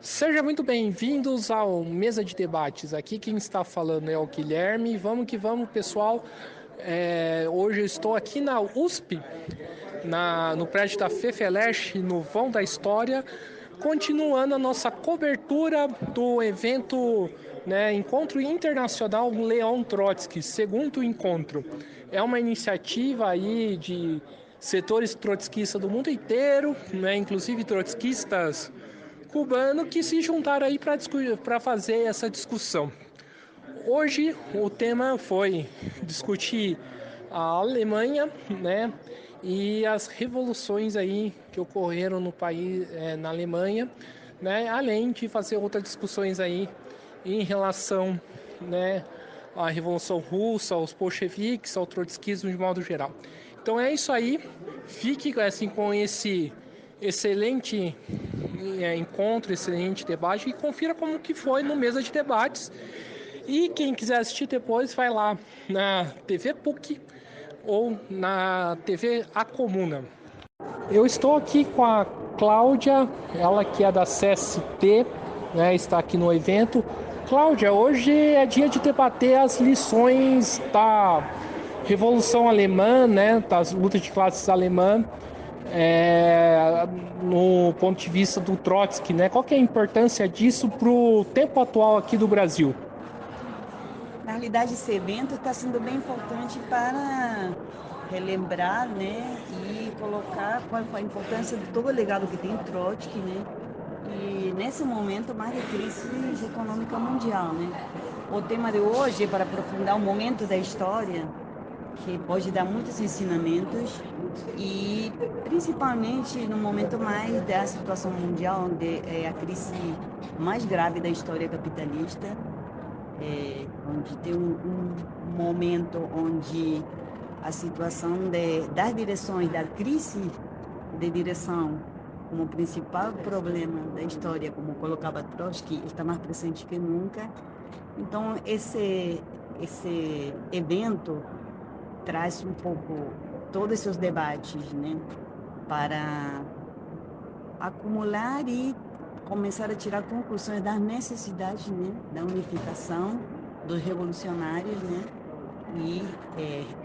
Sejam muito bem-vindos ao Mesa de Debates. Aqui quem está falando é o Guilherme. Vamos que vamos, pessoal. Hoje eu estou aqui na USP, no prédio da FEFELESH, no Vão da História, continuando a nossa cobertura do evento, Encontro Internacional Leon Trotsky, segundo encontro. É uma iniciativa aí de setores trotskistas do mundo inteiro, inclusive trotskistas cubano, que se juntaram aí para fazer essa discussão. Hoje o tema foi discutir a Alemanha, e as revoluções aí que ocorreram no país, na Alemanha, além de fazer outras discussões aí em relação, à Revolução Russa, aos bolcheviques, ao trotskismo de modo geral. Então é isso aí. Fique assim com esse excelente encontro, excelente debate e confira como que foi no Mesa de Debates. E quem quiser assistir depois, vai lá na TV PUC ou na TV A Comuna. Eu estou aqui com a Cláudia, ela que é da CST, está aqui no evento. Cláudia, hoje é dia de debater as lições da Revolução Alemã, das lutas de classes alemã, no ponto de vista do Trotsky, Qual que é a importância disso para o tempo atual aqui do Brasil? Na realidade, esse evento está sendo bem importante para relembrar, e colocar qual foi a importância de todo o legado que tem Trotsky, e nesse momento mais de crise econômica mundial, O tema de hoje é para aprofundar um momento da história que pode dar muitos ensinamentos e principalmente no momento mais da situação mundial, onde é a crise mais grave da história capitalista, onde tem um momento onde a situação das direções, da crise de direção como principal problema da história, como colocava Trotsky, está mais presente que nunca. Então, esse evento traz um pouco todos esses debates, para acumular e começar a tirar conclusões das necessidades, da unificação dos revolucionários, e,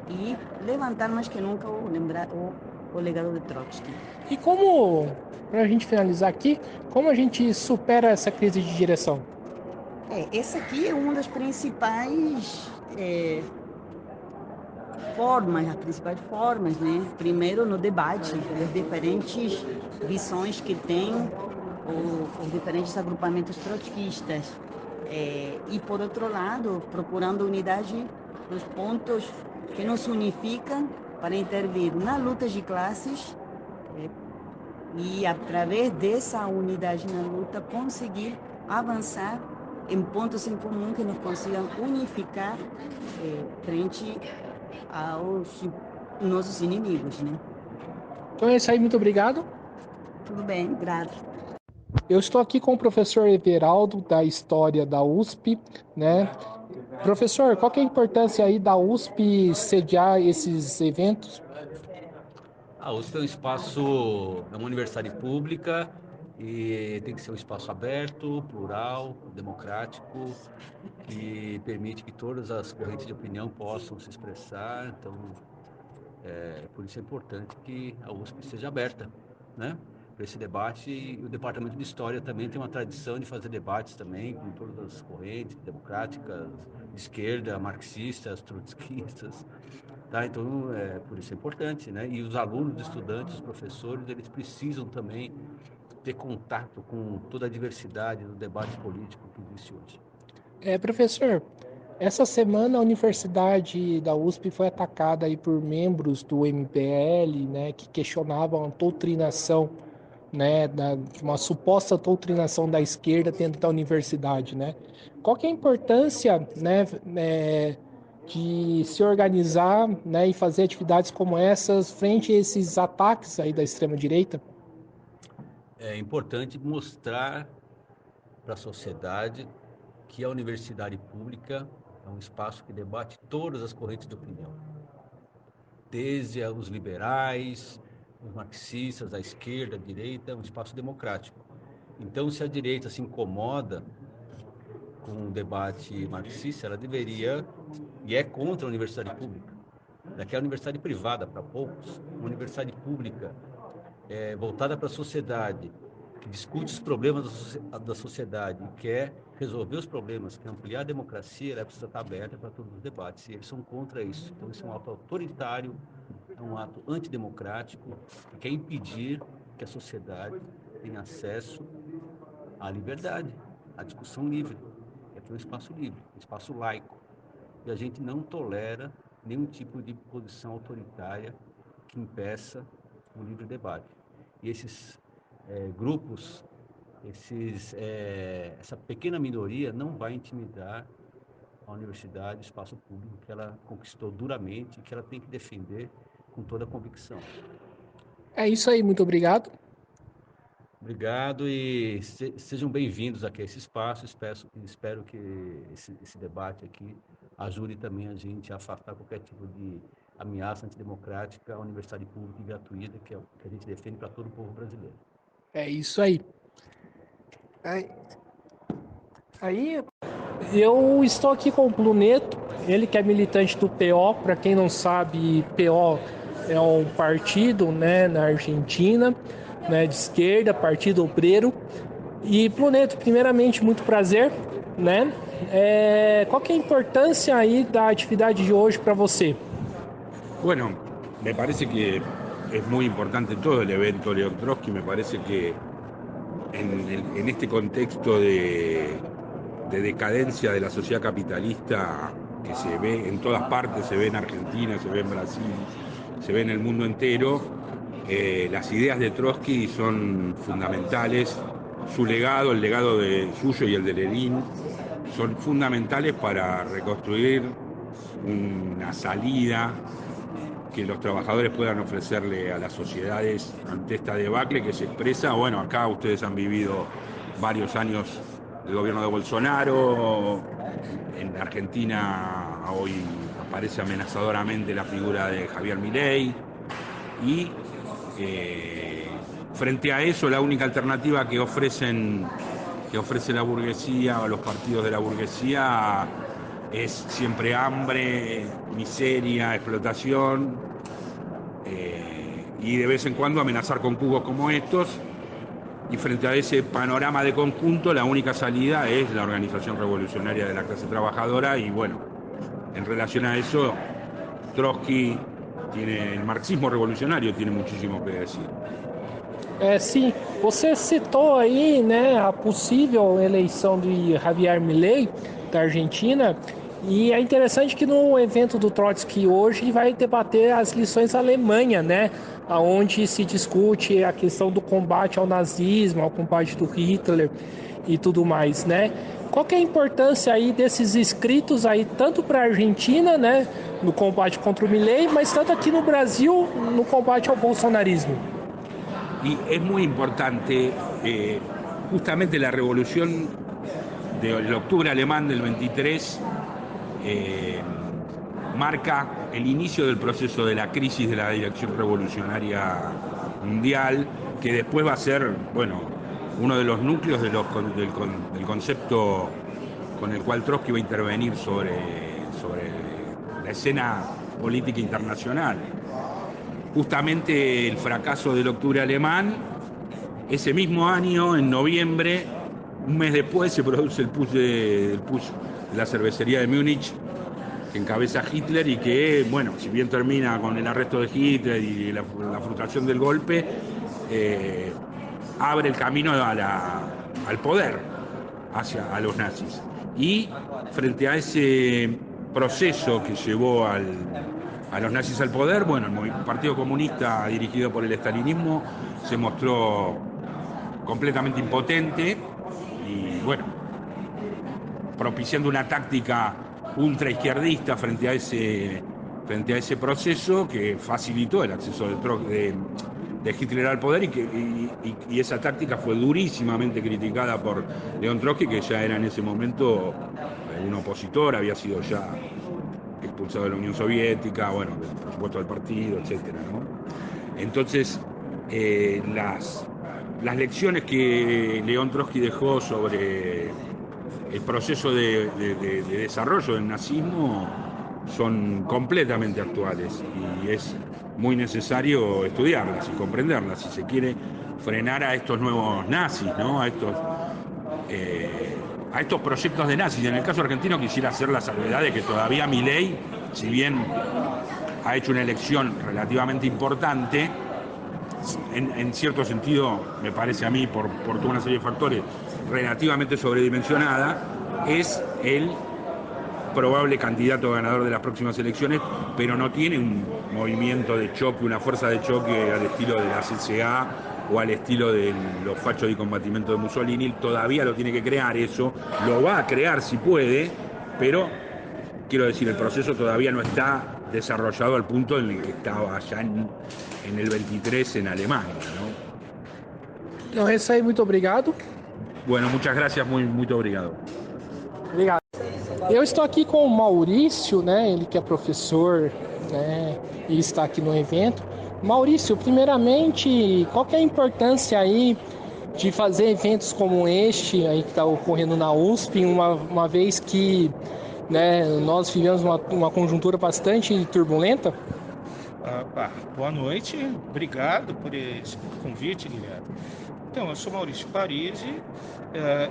e levantar mais que nunca o legado de Trotsky. E como, para a gente finalizar aqui, como a gente supera essa crise de direção? Esse aqui é uma das principais formas, as principais formas, Primeiro no debate, das diferentes visões que tem os diferentes agrupamentos trotskistas. E por outro lado, procurando unidade nos pontos que nos unificam para intervir nas lutas de classes, e através dessa unidade na luta conseguir avançar em pontos em comum que nos consigam unificar frente aos nossos inimigos, Então é isso aí, muito obrigado. Tudo bem, grato. Eu estou aqui com o professor Everaldo, da História da USP, Professor, qual que é a importância aí da USP sediar esses eventos? A USP é um espaço, é uma universidade pública e tem que ser um espaço aberto, plural, democrático, que permite que todas as correntes de opinião possam se expressar. Então, por isso é importante que a USP seja aberta, para esse debate. E o Departamento de História também tem uma tradição de fazer debates também com todas as correntes democráticas, de esquerda, marxistas, trotskistas. Tá? Então, por isso é importante, E os alunos, os estudantes, os professores, eles precisam também ter contato com toda a diversidade do debate político que existe hoje. Professor, essa semana a Universidade da USP foi atacada aí por membros do MPL, que questionavam a doutrinação, uma suposta doutrinação da esquerda dentro da universidade, Qual que é a importância, de se organizar, e fazer atividades como essas frente a esses ataques aí da extrema direita? É importante mostrar para a sociedade que a universidade pública é um espaço que debate todas as correntes de opinião, desde os liberais, os marxistas, a esquerda, a direita, é um espaço democrático. Então, se a direita se incomoda com um debate marxista, ela deveria, e é contra a universidade pública, daquela universidade privada para poucos, uma universidade pública voltada para a sociedade, que discute os problemas da sociedade e quer resolver os problemas, quer ampliar a democracia, ela precisa estar aberta para todos os debates. E eles são contra isso. Então, isso é um ato autoritário, é um ato antidemocrático, que quer impedir que a sociedade tenha acesso à liberdade, à discussão livre. É um espaço livre, um espaço laico. E a gente não tolera nenhum tipo de posição autoritária que impeça o livre debate. E esses grupos, essa pequena minoria não vai intimidar a universidade, o espaço público que ela conquistou duramente e que ela tem que defender com toda a convicção. É isso aí, muito obrigado. Obrigado e sejam bem-vindos aqui a esse espaço. Espero que esse debate aqui ajude também a gente a afastar qualquer tipo de ameaça antidemocrática à universidade pública e gratuita, que é o que a gente defende para todo o povo brasileiro. É isso aí. Aí eu estou aqui com o Pluneto, ele que é militante do PO. Para quem não sabe, PO é um partido, né, na Argentina, né, de esquerda, Partido Obreiro. E Pluneto, primeiramente, muito prazer, né? Qual que é a importância aí da atividade de hoje para você? Bueno, me parece que es muy importante todo el evento León Trotsky. Me parece que en este contexto de decadencia de la sociedad capitalista que se ve en todas partes, se ve en Argentina, se ve en Brasil, se ve en el mundo entero, las ideas de Trotsky son fundamentales. Su legado, el legado suyo y el de Lenin, son fundamentales para reconstruir una salida que los trabajadores puedan ofrecerle a las sociedades ante esta debacle que se expresa. Bueno, acá ustedes han vivido varios años del gobierno de Bolsonaro. En Argentina hoy aparece amenazadoramente la figura de Javier Milei. Y frente a eso, la única alternativa que ofrece la burguesía o los partidos de la burguesía es siempre hambre, miseria, explotación, y de vez en cuando amenazar con cubos como estos. Y frente a ese panorama de conjunto, la única salida es la organización revolucionaria de la clase trabajadora. Y bueno, en relación a eso, Trotsky el marxismo revolucionário tiene muchísimo que decir. Sim, você citou aí, né, a possível eleição de Javier Milei da Argentina, e é interessante que no evento do Trotsky hoje vai debater as lições da Alemanha, né, onde se discute a questão do combate ao nazismo, ao combate do Hitler e tudo mais, né? Qual que é a importância aí desses escritos aí, tanto para a Argentina, né, no combate contra o Milei, mas tanto aqui no Brasil, no combate ao bolsonarismo? Y es muy importante, justamente la revolución del octubre alemán del 23 marca el inicio del proceso de la crisis de la dirección revolucionaria mundial, que después va a ser, bueno, uno de los núcleos del concepto con el cual Trotsky va a intervenir sobre la escena política internacional. Justamente el fracaso del octubre alemán, ese mismo año, en noviembre, un mes después, se produce el push de la cervecería de Múnich, que encabeza Hitler y que, bueno, si bien termina con el arresto de Hitler y la frustración del golpe, abre el camino al poder a los nazis. Y frente a ese proceso que llevó a los nazis al poder, bueno, el Partido Comunista, dirigido por el estalinismo, se mostró completamente impotente y, bueno, propiciando una táctica ultraizquierdista frente a ese proceso que facilitó el acceso de Hitler al poder, y esa táctica fue durísimamente criticada por León Trotsky, que ya era en ese momento un opositor, había sido ya expulsado de la Unión Soviética, bueno, por supuesto del partido, etcétera, ¿no? Entonces, las lecciones que León Trotsky dejó sobre el proceso de desarrollo del nazismo son completamente actuales y es muy necesario estudiarlas y comprenderlas si se quiere frenar a estos nuevos nazis, ¿no? A estos proyectos de nazis. En el caso argentino quisiera hacer la salvedad de que todavía Milei, si bien ha hecho una elección relativamente importante, en cierto sentido, me parece a mí, por toda una serie de factores, relativamente sobredimensionada, es el probable candidato ganador de las próximas elecciones, pero no tiene un movimiento de choque, una fuerza de choque al estilo de la CCA o al estilo de los fachos de combatimiento de Mussolini. Todavía lo tiene que crear eso, lo va a crear si puede, pero quiero decir, el proceso todavía no está desarrollado al punto en el que estaba allá en el 23 en Alemania, ¿no? Então é isso aí, muito obrigado. Bueno, muchas gracias, muy obrigado. Obrigado. Eu estou aqui com o Maurício, né? Ele que é professor, né? E está aqui no evento. Maurício, primeiramente, qual que é a importância aí de fazer eventos como este aí que está ocorrendo na USP, uma vez que, né, nós vivemos uma conjuntura bastante turbulenta? Boa noite, obrigado por esse convite, Guilherme. Então, eu sou Maurício Parisi,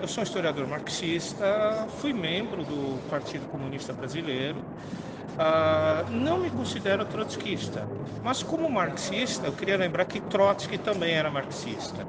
eu sou um historiador marxista, fui membro do Partido Comunista Brasileiro, não me considero trotskista, mas como marxista, eu queria lembrar que Trotsky também era marxista.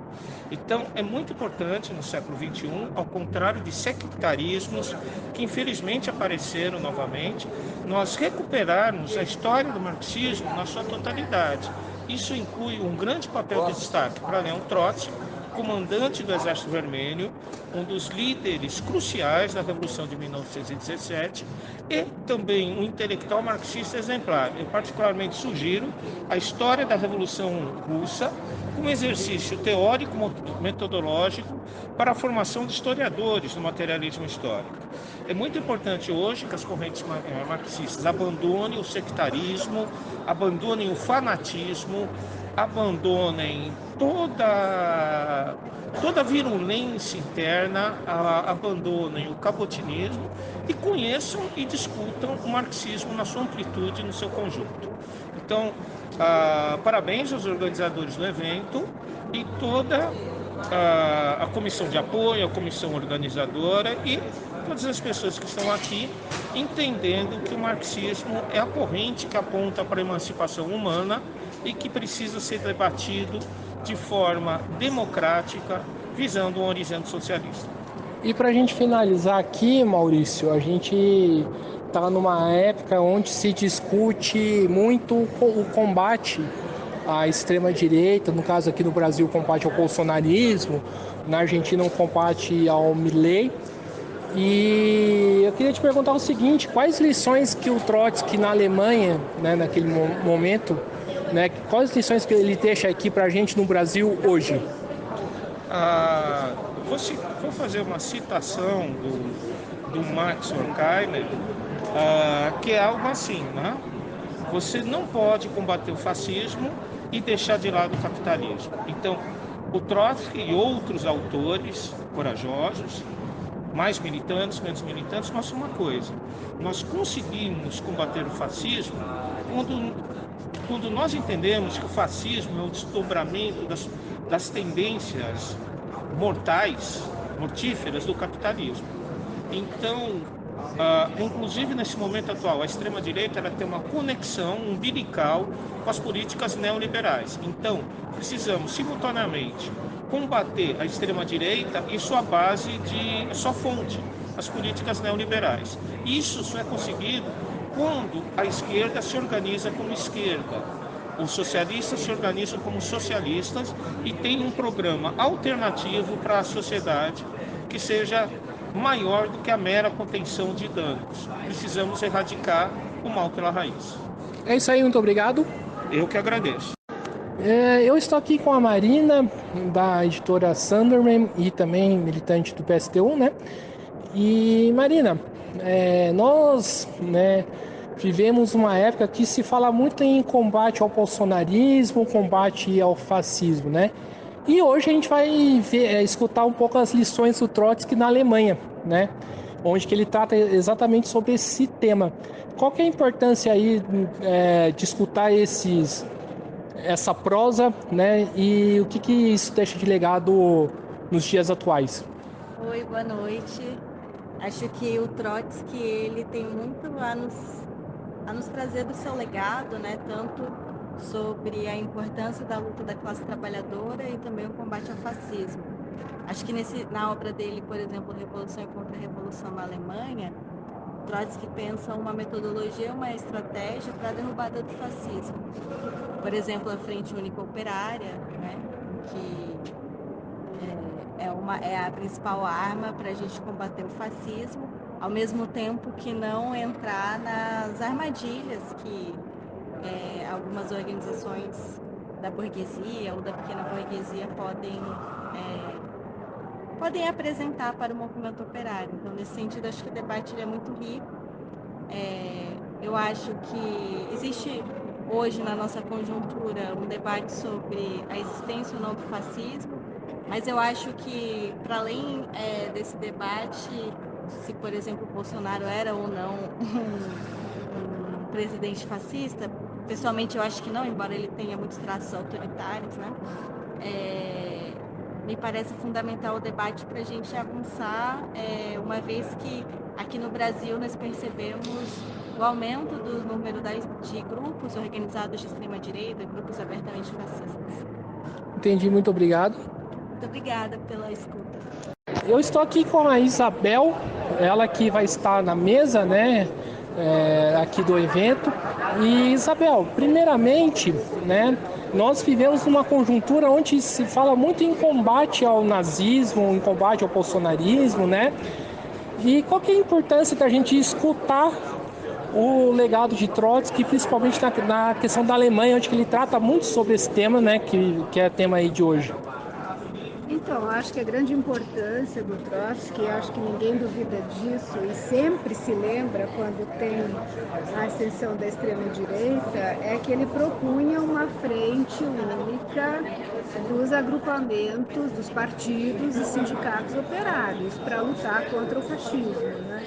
Então, é muito importante no século XXI, ao contrário de sectarismos que infelizmente apareceram novamente, nós recuperarmos a história do marxismo na sua totalidade. Isso inclui um grande papel de destaque para Leon Trotsky, comandante do Exército Vermelho, um dos líderes cruciais da Revolução de 1917 e também um intelectual marxista exemplar. Eu particularmente sugiro a história da Revolução Russa como exercício teórico-metodológico para a formação de historiadores do materialismo histórico. É muito importante hoje que as correntes marxistas abandonem o sectarismo, abandonem o fanatismo, abandonem toda a virulência interna, abandonem o cabotinismo e conheçam e discutam o marxismo na sua amplitude, no seu conjunto. Então, parabéns aos organizadores do evento e toda a comissão de apoio, a comissão organizadora e todas as pessoas que estão aqui entendendo que o marxismo é a corrente que aponta para a emancipação humana e que precisa ser debatido de forma democrática, visando um horizonte socialista. E para a gente finalizar aqui, Maurício, a gente está numa época onde se discute muito o combate à extrema-direita, no caso aqui no Brasil, o combate ao bolsonarismo, na Argentina, o combate ao Milei. E eu queria te perguntar o seguinte, quais lições que o Trotsky na Alemanha, né, naquele momento, né, quais lições que ele deixa aqui para a gente no Brasil hoje? Vou fazer uma citação do Max Horkheimer, que é algo assim, né? Você não pode combater o fascismo e deixar de lado o capitalismo. Então, o Trotsky e outros autores corajosos, mais militantes, menos militantes, mostram uma coisa: nós conseguimos combater o fascismo quando nós entendemos que o fascismo é o desdobramento das tendências mortíferas do capitalismo. Então, inclusive nesse momento atual, a extrema-direita ela tem uma conexão umbilical com as políticas neoliberais. Então, precisamos simultaneamente combater a extrema-direita e sua fonte, as políticas neoliberais. Isso só é conseguido quando a esquerda se organiza como esquerda, os socialistas se organizam como socialistas e tem um programa alternativo para a sociedade que seja maior do que a mera contenção de danos. Precisamos erradicar o mal pela raiz. É isso aí, muito obrigado. Eu que agradeço. Eu estou aqui com a Marina, da editora Sanderman e também militante do PSTU, né? E Marina, nós, né, vivemos uma época que se fala muito em combate ao bolsonarismo, combate ao fascismo, né? E hoje a gente vai escutar um pouco as lições do Trotsky na Alemanha, né? Onde que ele trata exatamente sobre esse tema. Qual que é a importância aí de escutar essa prosa, né? E o que isso deixa de legado nos dias atuais? Oi, boa noite. Acho que o Trotsky ele tem muito a nos trazer do seu legado, né? Tanto sobre a importância da luta da classe trabalhadora e também o combate ao fascismo. Acho que na obra dele, por exemplo, Revolução e Contra-Revolução na Alemanha, Trotsky pensa uma metodologia, uma estratégia para a derrubada do fascismo. Por exemplo, a Frente Única Operária, né? Que é a principal arma para a gente combater o fascismo, ao mesmo tempo que não entrar nas armadilhas que algumas organizações da burguesia ou da pequena burguesia podem apresentar para o movimento operário. Então, nesse sentido, acho que o debate ele é muito rico. Eu acho que existe hoje na nossa conjuntura um debate sobre a existência ou não do fascismo, mas eu acho que, para além desse debate, se, por exemplo, Bolsonaro era ou não um presidente fascista, pessoalmente eu acho que não, embora ele tenha muitos traços autoritários, né? Me parece fundamental o debate para a gente avançar, uma vez que aqui no Brasil nós percebemos o aumento do número de grupos organizados de extrema-direita, grupos abertamente fascistas. Entendi, muito obrigado. Muito obrigada pela escuta. Eu estou aqui com a Isabel, ela que vai estar na mesa, né, aqui do evento. E Isabel, primeiramente, né, nós vivemos numa conjuntura onde se fala muito em combate ao nazismo, em combate ao bolsonarismo, né? E qual que é a importância da gente escutar o legado de Trotsky, principalmente na questão da Alemanha, onde ele trata muito sobre esse tema, né, que é o tema aí de hoje? Então, acho que a grande importância do Trotsky, acho que ninguém duvida disso e sempre se lembra quando tem a ascensão da extrema-direita, é que ele propunha uma frente única dos agrupamentos, dos partidos e sindicatos operários para lutar contra o fascismo, né?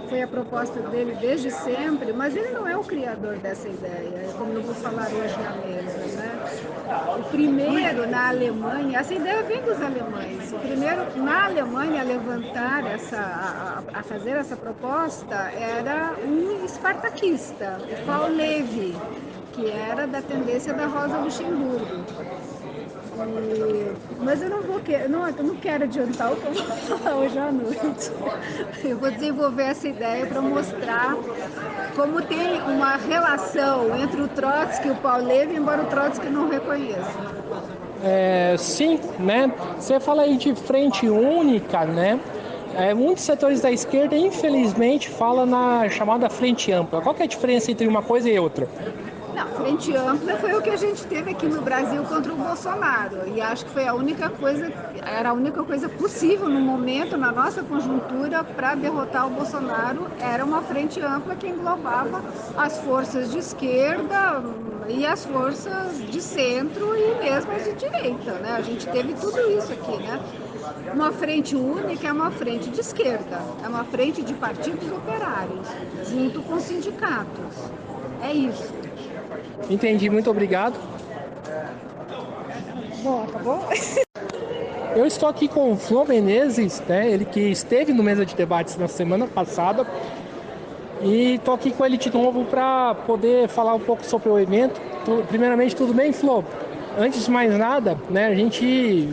Foi a proposta dele desde sempre, mas ele não é o criador dessa ideia, como eu vou falar hoje na mesa, né? O primeiro na Alemanha, essa ideia vem dos alemães, o primeiro na Alemanha a levantar a fazer essa proposta era um espartaquista, o Paul Levi, que era da tendência da Rosa Luxemburgo. Mas eu não quero adiantar o que eu vou falar hoje à noite. Eu vou desenvolver essa ideia para mostrar como tem uma relação entre o Trotsky e o Paul Levi, embora o Trotsky não reconheça. Sim, né? Você fala aí de frente única, né? Muitos setores da esquerda, infelizmente, falam na chamada frente ampla. Qual que é a diferença entre uma coisa e outra? Não, frente ampla foi o que a gente teve aqui no Brasil contra o Bolsonaro. E acho que foi era a única coisa possível no momento, na nossa conjuntura, para derrotar o Bolsonaro. Era uma frente ampla que englobava as forças de esquerda e as forças de centro e mesmo as de direita, né? A gente teve tudo isso aqui, né? Uma frente única é uma frente de esquerda, é uma frente de partidos operários, junto com sindicatos. É isso. Entendi, muito obrigado. Bom, acabou? Eu estou aqui com o Flô Menezes, né? Ele que esteve no Mesa de Debates na semana passada. E estou aqui com ele de novo para poder falar um pouco sobre o evento. Primeiramente, tudo bem, Flô? Antes de mais nada, né, a gente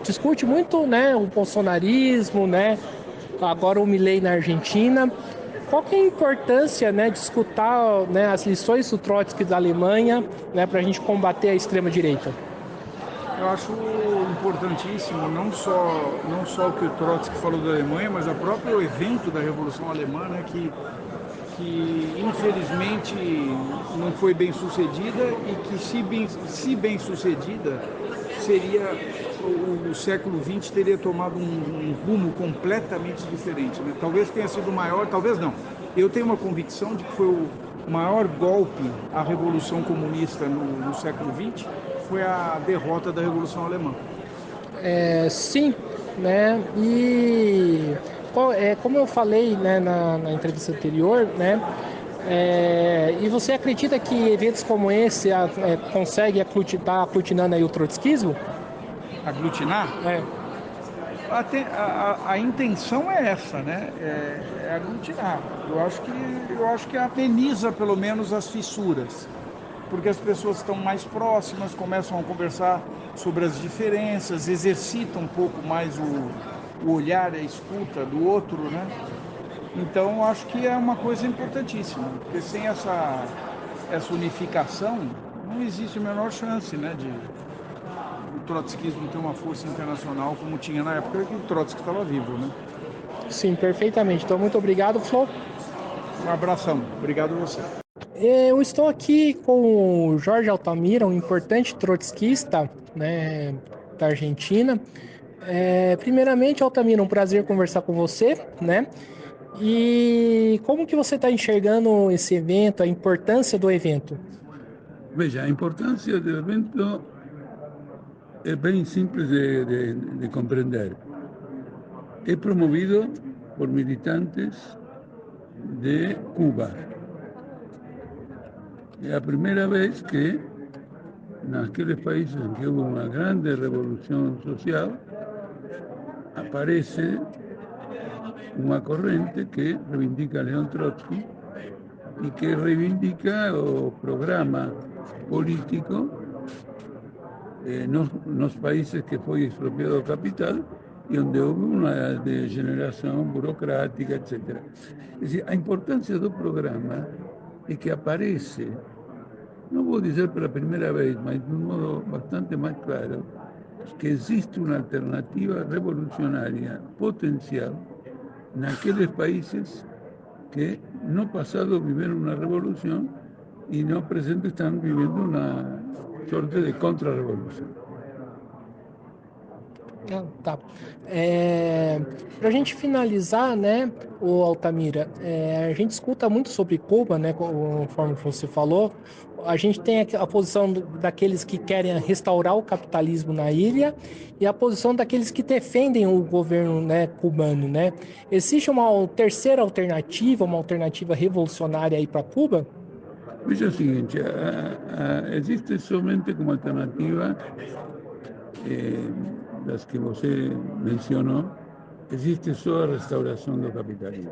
discute muito, né, o bolsonarismo, né, agora o Milei na Argentina. Qual que é a importância, né, de escutar, né, as lições do Trotsky da Alemanha, né, para a gente combater a extrema-direita? Eu acho importantíssimo não só o que o Trotsky falou da Alemanha, mas o próprio evento da Revolução Alemã, né, que infelizmente não foi bem sucedida e que se bem sucedida seria o século XX teria tomado um rumo completamente diferente, né? Talvez tenha sido o maior, talvez não. Eu tenho uma convicção de que foi o maior golpe à Revolução Comunista no século XX, foi a derrota da Revolução Alemã. Sim, né? E como eu falei, né, na entrevista anterior, né? E você acredita que eventos como esse conseguem aglutinando aí o trotskismo? Aglutinar? É. A intenção é essa, né? É aglutinar. Eu acho que ameniza pelo menos as fissuras, porque as pessoas estão mais próximas, começam a conversar sobre as diferenças, exercitam um pouco mais o olhar e a escuta do outro, né? Então, eu acho que é uma coisa importantíssima, porque sem essa unificação, não existe a menor chance, né, de o trotskismo ter uma força internacional como tinha na época que o Trotsky estava vivo, né? Sim, perfeitamente. Então, muito obrigado, Flo. Um abração. Obrigado a você. Eu estou aqui com o Jorge Altamira, um importante trotskista, né, da Argentina. Primeiramente, Altamira, um prazer conversar com você, né? E como que você está enxergando esse evento, a importância do evento? Veja, a importância do evento é bem simples de compreender. É promovido por militantes de Cuba. É a primeira vez que, naqueles países em que houve uma grande revolução social, aparece uma corrente que reivindica León Trotsky e que reivindica o programa político nos países que foi expropiado o capital e onde houve uma degeneração burocrática, etc. Quer dizer, a importância do programa é que aparece, não vou dizer pela primeira vez, mas de um modo bastante mais claro, que existe uma alternativa revolucionária potencial naqueles países que no passado viveram uma revolução e no presente estão vivendo uma sorte de contra-revolução. Tá. Para a gente finalizar, né, o Altamira, a gente escuta muito sobre Cuba, né, conforme você falou. A gente tem a posição daqueles que querem restaurar o capitalismo na ilha e a posição daqueles que defendem o governo, né, cubano, né? Existe uma terceira alternativa, uma alternativa revolucionária aí para Cuba? Veja o seguinte, existe somente como alternativa das que você mencionou, existe só a restauração do capitalismo.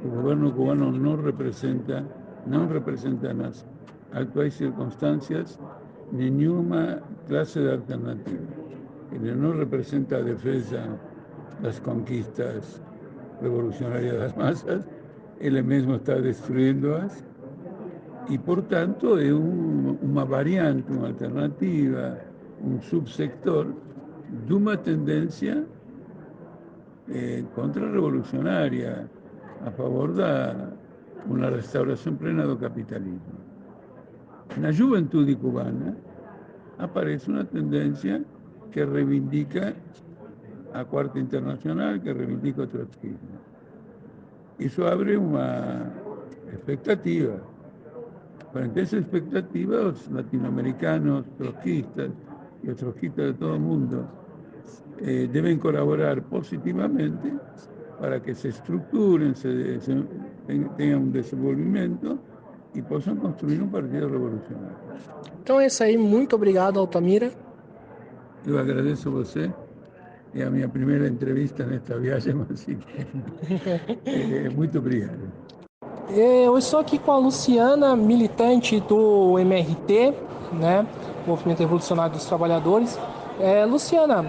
O governo cubano não representa nas atuais circunstâncias nenhuma classe de alternativa. Ele não representa a defesa das conquistas revolucionárias das massas, ele mesmo está destruindo-as e, portanto, é uma variante, uma alternativa, um subsector de uma tendência contra-revolucionária a favor de uma restauração plena do capitalismo. Na juventude cubana aparece uma tendência que reivindica a Quarta Internacional, que reivindica o trotskismo. Isso abre uma expectativa. Frente a esa expectativa, los latinoamericanos trotskistas y los trotskistas de todo el mundo deben colaborar positivamente para que se estructuren, tengan un desenvolvimiento e possam construir um partido revolucionário. Então é isso aí, muito obrigado, Altamira. Eu agradeço a você. É a minha primeira entrevista nesta viagem, assim que muito obrigado. Eu estou aqui com a Luciana, militante do MRT, né, Movimento Revolucionário dos Trabalhadores. Luciana,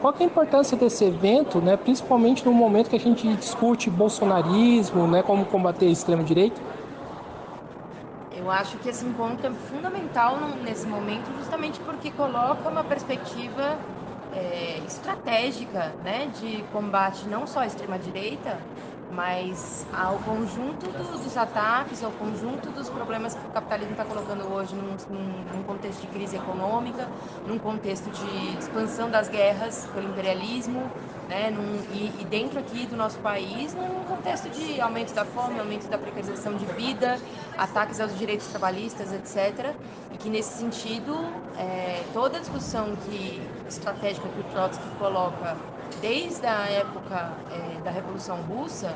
qual que é a importância desse evento, né, principalmente no momento que a gente discute bolsonarismo, né, como combater a extrema-direita? Eu acho que esse encontro é fundamental nesse momento, justamente porque coloca uma perspectiva estratégica, né, de combate não só à extrema-direita, mas ao conjunto dos ataques, ao conjunto dos problemas que o capitalismo está colocando hoje num contexto de crise econômica, num contexto de expansão das guerras pelo imperialismo, né, e dentro aqui do nosso país, num contexto de aumento da fome, aumento da precarização de vida, ataques aos direitos trabalhistas, etc. E que, nesse sentido, toda a discussão estratégica que o Trotsky coloca desde a época da Revolução Russa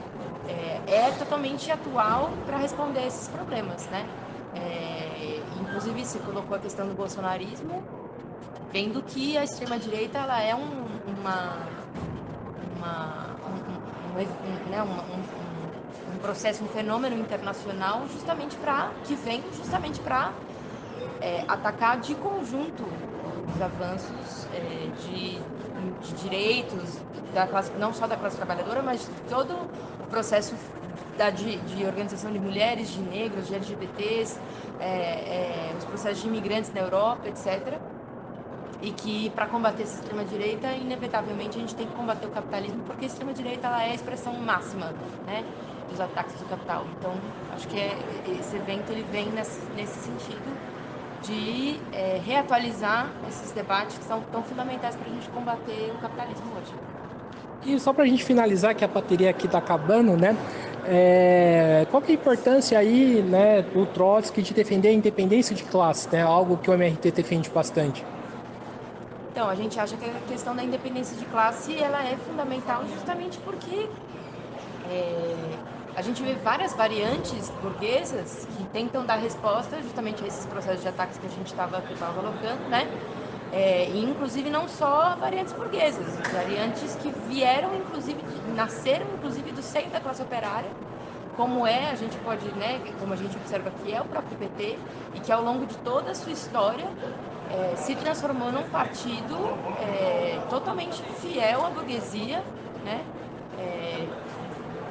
é totalmente atual para responder a esses problemas, né? Inclusive, se colocou a questão do bolsonarismo, vendo que a extrema-direita ela é um processo, um fenômeno internacional que vem justamente para atacar de conjunto os avanços de direitos da classe, não só da classe trabalhadora, mas de todo o processo de organização de mulheres, de negros, de LGBTs, os processos de imigrantes na Europa, etc. E que, para combater essa extrema-direita, inevitavelmente a gente tem que combater o capitalismo, porque a extrema-direita ela é a expressão máxima, né, dos ataques do capital. Então, acho que esse evento ele vem nesse sentido de reatualizar esses debates que são tão fundamentais para a gente combater o capitalismo hoje. E só para a gente finalizar, que a bateria aqui está acabando, né? Qual que é a importância aí, né, do Trotsky de defender a independência de classe, né? Algo que o MRT defende bastante. Então, a gente acha que a questão da independência de classe ela é fundamental justamente porque a gente vê várias variantes burguesas que tentam dar resposta justamente a esses processos de ataques que a gente estava colocando, né? E inclusive não só variantes burguesas, variantes que vieram inclusive, nasceram inclusive do seio da classe operária, como a gente pode, né, como a gente observa que é o próprio PT, e que ao longo de toda a sua história se transformou num partido totalmente fiel à burguesia, né?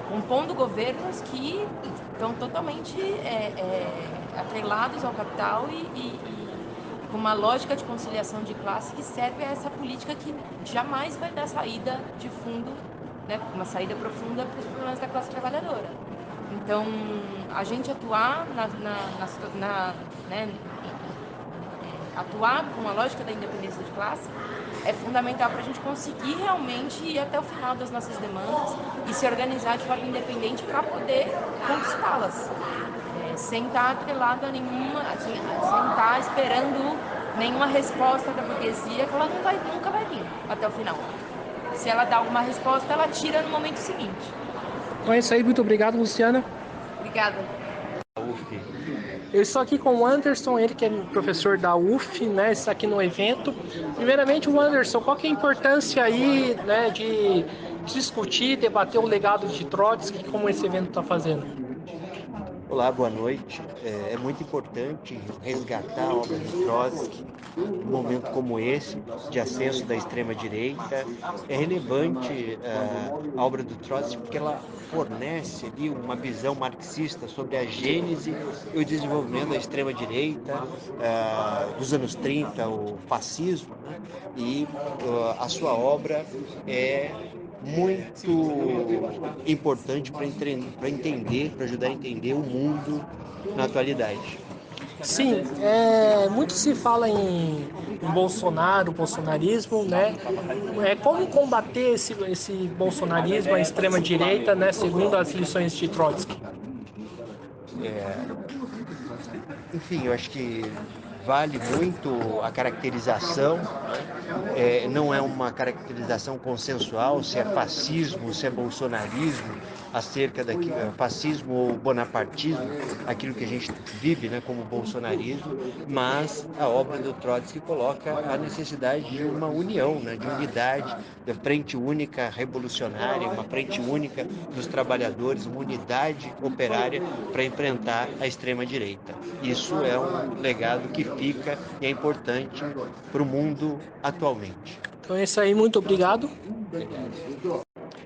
Compondo governos que estão totalmente atrelados ao capital e com uma lógica de conciliação de classe que serve a essa política que jamais vai dar saída de fundo, né, uma saída profunda para os problemas da classe trabalhadora. Então, a gente atuar atuar com a lógica da independência de classe é fundamental para a gente conseguir realmente ir até o final das nossas demandas e se organizar de forma independente para poder conquistá-las, sem estar atrelado a nenhuma, sem estar esperando nenhuma resposta da burguesia, que ela nunca vai vir até o final. Se ela dá alguma resposta, ela tira no momento seguinte. Então é isso aí, muito obrigado, Luciana. Obrigada. Eu estou aqui com o Anderson, ele que é professor da UF, né, está aqui no evento. Primeiramente, o Anderson, qual que é a importância aí, né, de discutir, debater o legado de Trotsky, como esse evento está fazendo? Olá, boa noite. É muito importante resgatar a obra de Trotsky num momento como esse, de ascenso da extrema-direita. É relevante a obra do Trotsky porque ela fornece ali uma visão marxista sobre a gênese e o desenvolvimento da extrema-direita dos anos 30, o fascismo, né? E a sua obra é muito importante para entender, para ajudar a entender o mundo na atualidade. Sim, muito se fala em Bolsonaro, bolsonarismo, né? Como combater esse bolsonarismo, a extrema-direita, né, segundo as lições de Trotsky? Enfim, eu acho que vale muito a caracterização, não é uma caracterização consensual se é fascismo, se é bolsonarismo, acerca daqui, fascismo ou bonapartismo, aquilo que a gente vive, né, como bolsonarismo, mas a obra do Trotsky coloca a necessidade de uma união, né, de unidade, de frente única revolucionária, uma frente única dos trabalhadores, uma unidade operária para enfrentar a extrema-direita. Isso é um legado que fica e é importante para o mundo atualmente. Então é isso aí, muito obrigado.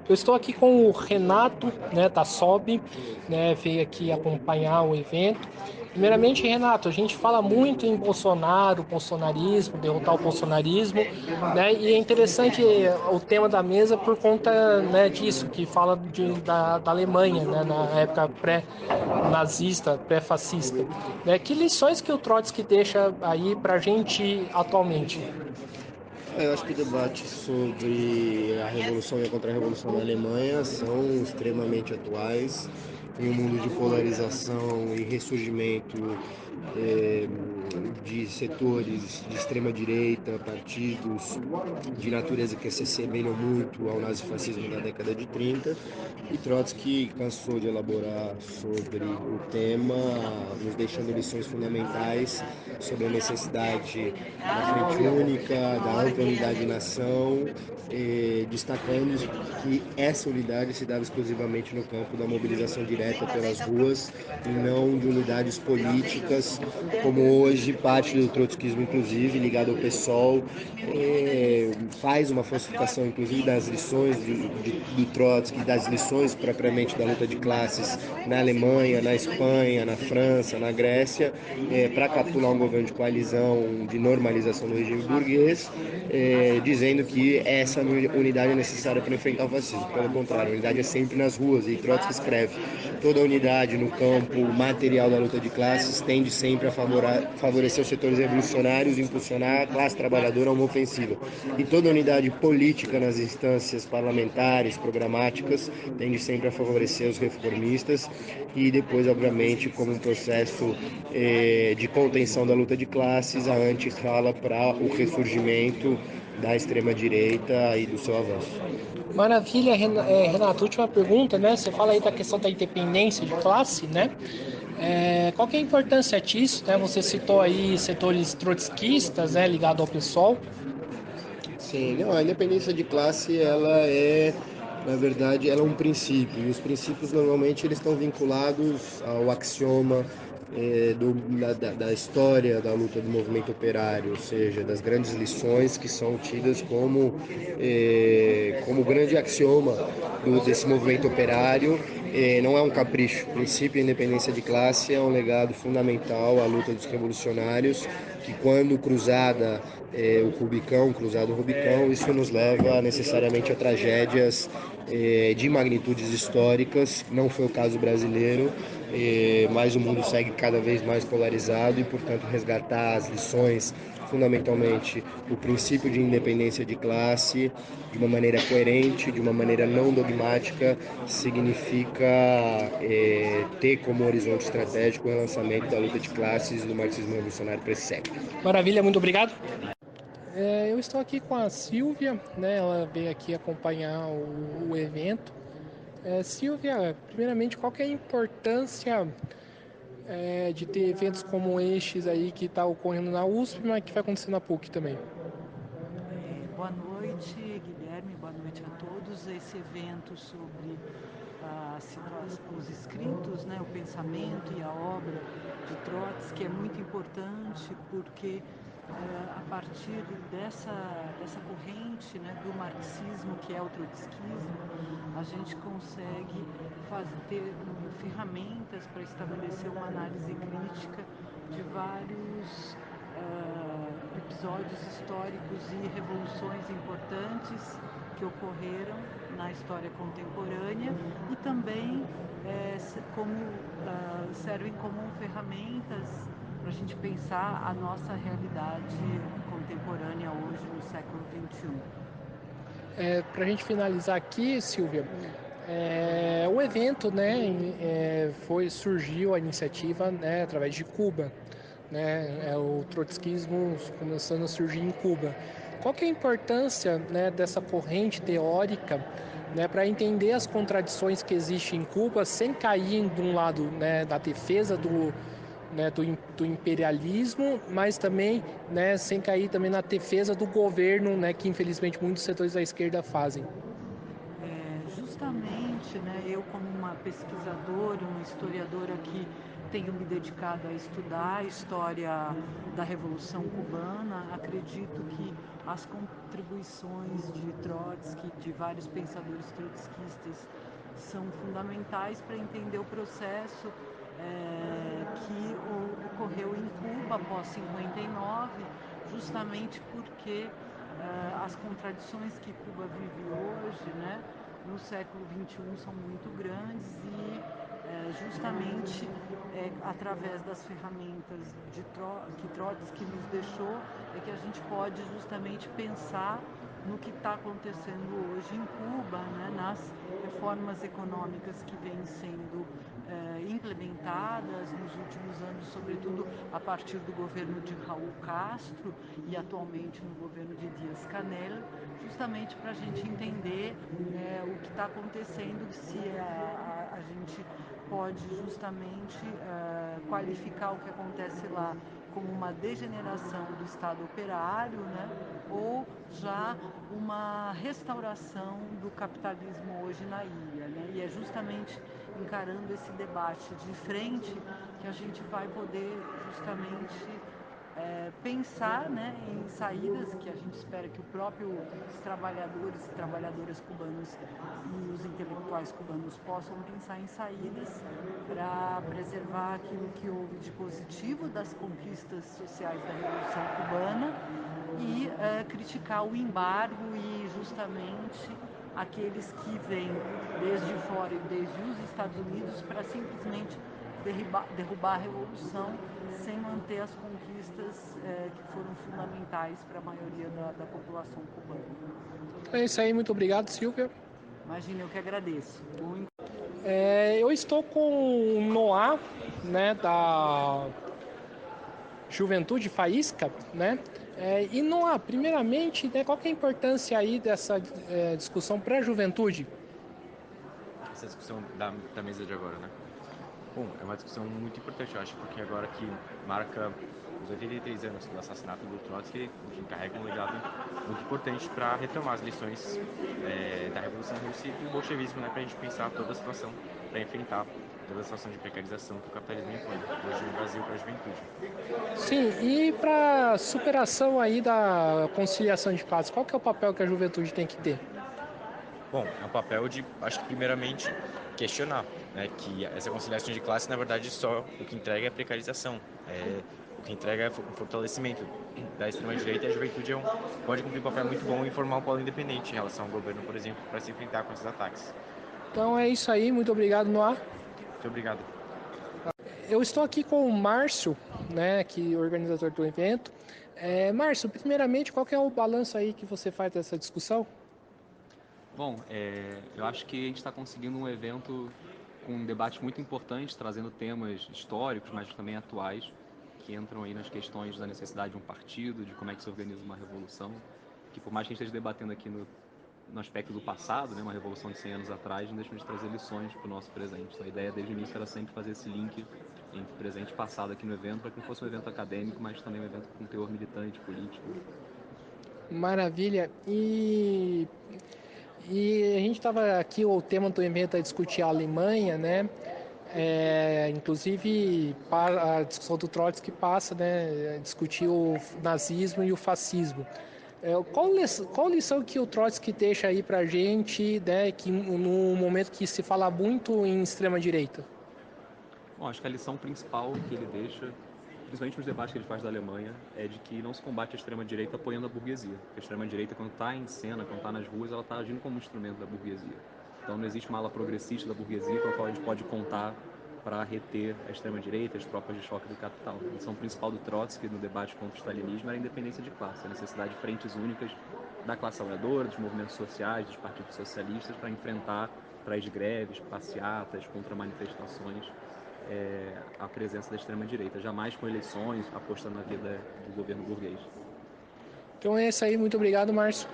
Eu estou aqui com o Renato, né, da SOB, né, veio aqui acompanhar o evento. Primeiramente, Renato, a gente fala muito em Bolsonaro, bolsonarismo, derrotar o bolsonarismo, né, e é interessante o tema da mesa por conta, né, disso, que fala da Alemanha, né, na época pré-nazista, pré-fascista. Né, que lições que o Trotsky deixa aí para a gente atualmente? Eu acho que debates sobre a Revolução e a Contra-Revolução na Alemanha são extremamente atuais. Em um mundo de polarização e ressurgimento de setores de extrema-direita, partidos de natureza que se assemelham muito ao nazifascismo da década de 30, e Trotsky cansou de elaborar sobre o tema, nos deixando lições fundamentais sobre a necessidade da frente única, da ampla unidade de nação, destacando que essa unidade se dava exclusivamente no campo da mobilização direta pelas ruas e não de unidades políticas, como hoje parte do trotskismo, inclusive, ligado ao PSOL, faz uma falsificação, inclusive, das lições do Trotsky, das lições propriamente da luta de classes na Alemanha, na Espanha, na França, na Grécia, para capitular um governo de coalizão, de normalização do regime burguês, dizendo que essa unidade é necessária para enfrentar o fascismo. Pelo contrário, a unidade é sempre nas ruas, e Trotsky escreve: toda unidade no campo material da luta de classes tende sempre a favorecer os setores revolucionários e impulsionar a classe trabalhadora a uma ofensiva. E toda unidade política nas instâncias parlamentares, programáticas, tende sempre a favorecer os reformistas, e depois, obviamente, como um processo de contenção da luta de classes, a antesala para o ressurgimento da extrema-direita e do seu avanço. Maravilha, Renato. Última pergunta, né? Você fala aí da questão da independência de classe, né? Qual que é a importância disso, né? Você citou aí setores trotskistas, né, ligado ao PSOL. Sim, não, a independência de classe, na verdade, ela é um princípio, e os princípios normalmente eles estão vinculados ao axioma da história da luta do movimento operário, ou seja, das grandes lições que são tidas como grande axioma desse movimento operário. Não é um capricho. O princípio da independência de classe é um legado fundamental à luta dos revolucionários, que quando cruzado o Rubicão, isso nos leva necessariamente a tragédias de magnitudes históricas. Não foi o caso brasileiro, mas o mundo segue cada vez mais polarizado, e, portanto, resgatar as lições, fundamentalmente o princípio de independência de classe, de uma maneira coerente, de uma maneira não dogmática, significa ter como horizonte estratégico o relançamento da luta de classes do marxismo revolucionário para esse século. Maravilha, muito obrigado. Eu estou aqui com a Silvia, né? Ela veio aqui acompanhar o evento. Silvia, primeiramente, qual que é a importância de ter eventos como estes aí que está ocorrendo na USP, mas que vai acontecer na PUC também? Boa noite, Guilherme, boa noite a todos. Esse evento sobre os escritos, né, o pensamento e a obra de Trotsky é muito importante, porque a partir dessa corrente, né, do marxismo, que é o trotskismo, a gente consegue ter ferramentas para estabelecer uma análise crítica de vários episódios históricos e revoluções importantes que ocorreram na história contemporânea, e também servem como ferramentas para a gente pensar a nossa realidade contemporânea hoje, no século XXI. Para a gente finalizar aqui, Silvia, o evento, né, surgiu a iniciativa, né, através de Cuba, né, o trotskismo começando a surgir em Cuba. Qual que é a importância, né, dessa corrente teórica, né, para entender as contradições que existem em Cuba, sem cair de um lado, né, da defesa do imperialismo, mas também, né, sem cair também na defesa do governo, né, que infelizmente muitos setores da esquerda fazem? Justamente, né, eu como uma pesquisadora, uma historiadora que tenho me dedicado a estudar a história da Revolução Cubana, acredito que as contribuições de Trotsky, de vários pensadores trotskistas, são fundamentais para entender o processo que ocorreu em Cuba após 59, justamente porque as contradições que Cuba vive hoje, né, no século XXI, são muito grandes, e justamente através das ferramentas que Trotsky nos deixou, é que a gente pode justamente pensar no que está acontecendo hoje em Cuba, né, nas reformas econômicas que vêm sendo implementadas nos últimos anos, sobretudo a partir do governo de Raul Castro e atualmente no governo de Díaz-Canel, justamente para a gente entender o que está acontecendo, se a gente pode justamente qualificar o que acontece lá como uma degeneração do Estado operário, né, ou já uma restauração do capitalismo hoje na ilha, né? E é justamente encarando esse debate de frente que a gente vai poder justamente pensar, né, em saídas que a gente espera que os trabalhadores e trabalhadoras cubanos e os intelectuais cubanos possam pensar em saídas para preservar aquilo que houve de positivo das conquistas sociais da Revolução Cubana e criticar o embargo e justamente aqueles que vêm desde fora e desde os Estados Unidos para simplesmente derrubar a Revolução sem manter as conquistas que foram fundamentais para a maioria da população cubana. É isso aí, muito obrigado, Silvia. Imagina, eu que agradeço. Eu estou com o Noah, né, da Juventude Faísca, né? E Noah, primeiramente, né, qual que é a importância aí dessa discussão para a juventude? Essa discussão da mesa de agora, né? Bom, é uma discussão muito importante, eu acho, porque agora que marca os 83 anos do assassinato do Trotsky, enfim, carrega um legado muito importante para retomar as lições da Revolução Russa e do bolchevismo, né, para a gente pensar toda a situação, para enfrentar toda a situação de precarização que o capitalismo impõe hoje no Brasil para a juventude. Sim, e para superação aí da conciliação de classes, qual que é o papel que a juventude tem que ter? Bom, é um papel de, acho que primeiramente, questionar, né, que essa conciliação de classe, na verdade, só o que entrega é a precarização, o que entrega é o fortalecimento da extrema-direita, e a juventude pode cumprir um papel muito bom em formar um polo independente em relação ao governo, por exemplo, para se enfrentar com esses ataques. Então é isso aí, muito obrigado, Noah. Muito obrigado. Eu estou aqui com o Márcio, né, que é o organizador do evento. Márcio, primeiramente, qual que é o balanço aí que você faz dessa discussão? Bom, eu acho que a gente está conseguindo um evento com um debate muito importante, trazendo temas históricos, mas também atuais, que entram aí nas questões da necessidade de um partido, de como é que se organiza uma revolução, que por mais que a gente esteja debatendo aqui no aspecto do passado, né, uma revolução de 100 anos atrás, não deixa de trazer lições para o nosso presente. Então a ideia desde o início era sempre fazer esse link entre presente e passado aqui no evento, para que não fosse um evento acadêmico, mas também um evento com teor militante, político. Maravilha. E a gente estava aqui, o tema do evento é discutir a Alemanha, né? Inclusive, a discussão do Trotsky passa, né? Discutir o nazismo e o fascismo. Qual lição que o Trotsky deixa aí pra gente, né? Que no momento que se fala muito em extrema-direita? Bom, acho que a lição principal que ele deixa, principalmente nos debates que ele faz da Alemanha, é de que não se combate a extrema-direita apoiando a burguesia. Porque a extrema-direita, quando está em cena, quando está nas ruas, ela está agindo como instrumento da burguesia. Então não existe uma ala progressista da burguesia com a qual a gente pode contar para reter a extrema-direita, as tropas de choque do capital. A lição principal do Trotsky no debate contra o stalinismo era a independência de classe, a necessidade de frentes únicas da classe trabalhadora, dos movimentos sociais, dos partidos socialistas para enfrentar, através de greves, passeatas, contra-manifestações, a presença da extrema-direita, jamais com eleições, apostando na vida do governo burguês. Então é isso aí, muito obrigado, Márcio.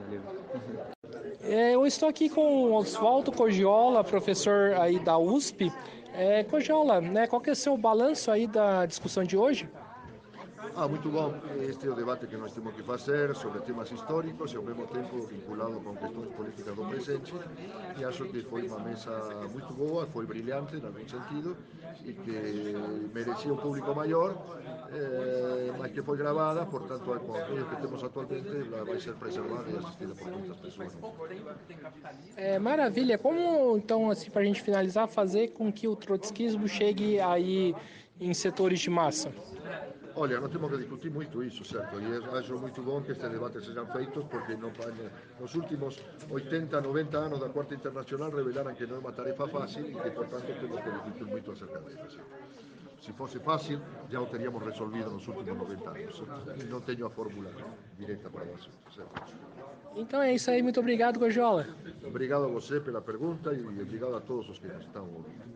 Valeu. Eu estou aqui com o Oswaldo Cogiola, professor aí da USP. Cogiola, né, qual que é o seu balanço aí da discussão de hoje? Muito bom. Este é o debate que nós temos que fazer sobre temas históricos e ao mesmo tempo vinculado com questões políticas do presente. E acho que foi uma mesa muito boa, foi brilhante em algum sentido e que merecia um público maior, mas que foi gravada, portanto, com os meios que temos atualmente, ela vai ser preservada e assistida por muitas pessoas. Maravilha. Como, então, assim, para a gente finalizar, fazer com que o trotskismo chegue aí em setores de massa? Olha, nós temos que discutir muito isso, certo? E acho muito bom que estes debates sejam feitos, porque nos últimos 80, 90 anos da Quarta Internacional revelaram que não é uma tarefa fácil e que, portanto, temos que discutir muito acerca dela. Se fosse fácil, já o teríamos resolvido nos últimos 90 anos. Certo? Não tenho a fórmula direta para dar certo? Então é isso aí, muito obrigado, Gorgiola. Obrigado a você pela pergunta e obrigado a todos os que nos estão ouvindo.